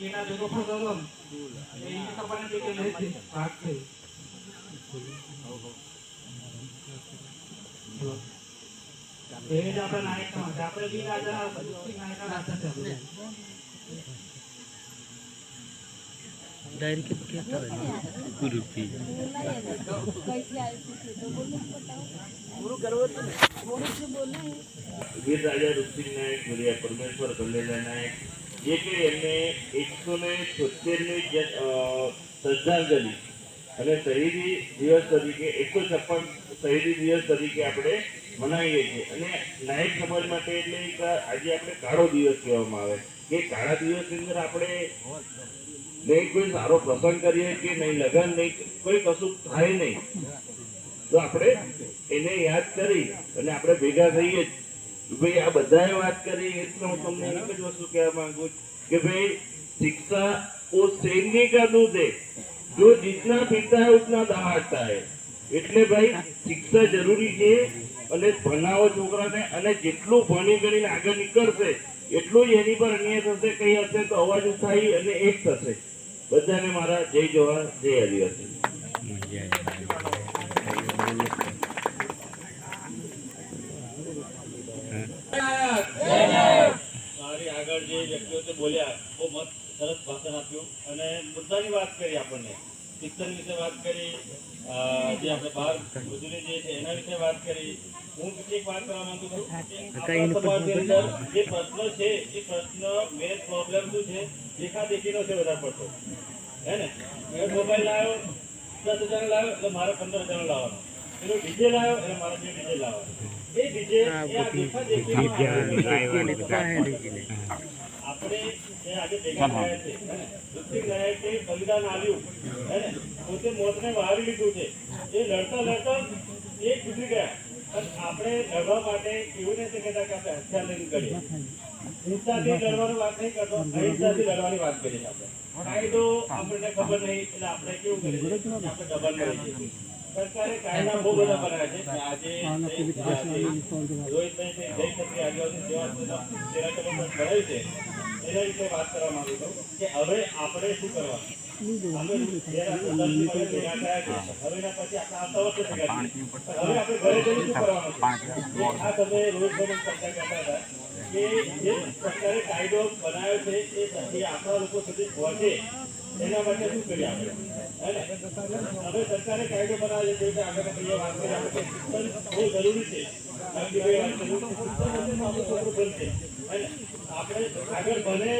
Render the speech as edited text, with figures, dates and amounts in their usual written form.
એના ભેગો પણ કરો એ કપાને કે લઈ ભાગ છે એ જ આપણા નાયક સમાજ આપણે બી રાજા નાયક રાજા છે डायरी के क्या था गुरु की कैसे आए थे तो बोलना बताओ गुरु करो तो थोड़ी से बोलना है वीर राजा रुक्सिंह नायक गुरिया परमेश्वर कल्लेला नायक ये कि एमने 176મી શ્રદ્ધાંજલિ અને શહીદી દિવસ તરીકે 156 શહીદી દિવસ તરીકે આપણે મનાવીએ છીએ અને નાયક સમાજ માટે એટલે આજે આપણે કાળો દિવસ કહેવામાં આવે કે કાળા દિવસની અંદર આપણે नहीं कोई सारो प्रसंग करिए कि नहीं लगन नहीं कोई कशु थाय नहीं तो આપણે એને યાદ કરી અને આપણે ભેગા થઈએ ભાઈ આ બધાએ વાત કરી એટલે હું તમને એક જ વસ્તુ કહેવા માંગુ કે ભાઈ शिक्षा वो सैनिक का दूध है जो जितना पीता है उतना दहाड़ता है એટલે ભાઈ શિક્ષા જરૂરી છે અને ભણાવો છોકરાને અને જેટલું ભણી ગણીને આગળ નીકળશે એટલું જ એની પર અન્યાય થશે કઈ હશે તો અવાજ ઉઠાવી અને એક થશે બધાને મારા જય જવાહર જય આદિવાસી મારી આગળ જે વ્યક્તિઓ બોલ્યા બહુ મસ્ત સરસ ભાષણ આપ્યું અને મુદ્દાની વાત કરી આપણને શિક્ષણ વિશે વાત કરી જે આપણે બહાર મજૂરી જે છે એના વિશે વાત કરી હું એક વાત કરવા માંગુ છું કે સમાજની અંદર જે પ્રશ્ન છે એ પ્રશ્ન મેન પ્રોબ્લેમ શું છે દેખાદેખીનો છે વધારે પડતો હે ને મોબાઈલ લાવ્યો 10 જણ લાવ્યો એટલે મારે 15 જણ લાવવાનો પેલો ડીજે લાવ્યો એટલે મારે ડીજે લાવવાનો એ ડીજે એ આ દેખાદેખી આપણે આજે ભેગા થયા છે ઋષિક નાયકે બલિદાન આપ્યું હે ને પોતે મોતને વારી લીધું છે એ લડતા લડતા એ ગુજરી ગયા પણ આપણે લડવા માટે એવું નથી કહેતા કે આપણે હથિયાર લઈને કરીએ હિંસાથી લડવાની વાત નહીં કરતો અહિંસાથી લડવાની વાત કરીએ આપણે કાયદો આપણને ખબર નહીં એટલે આપણે કેવું કરીએ આપણે દબાણ કરીએ સરકારે કાયદા બહુ બધા બનાવ્યા છે આજે રોહિતભાઈ જય ક્ષત્રિય આદિવાસી સેવા બનાવ્યું છે એના વિશે વાત કરવા માંગુ છું કે હવે આપણે શું કરવાનું હવે પછી આપણે આવતા વર્ષે ભેગા થઈએ હવે આપણે ઘરે જઈને શું કરવાનું આ તમે રોહિતભાઈ ચર્ચા કરતા હતા કે જે સરકારે કાયદો બનાવ્યો છે એ પછી આપણા લોકો સુધી પહોંચે એના માટે શું કરીએ આપણે હવે સરકારે કાયદો બનાવ્યો છે કે આગળ ભાઈએ વાત કરી આપણે શિક્ષણ બહુ જરૂરી છે આપણે આગળ ભલે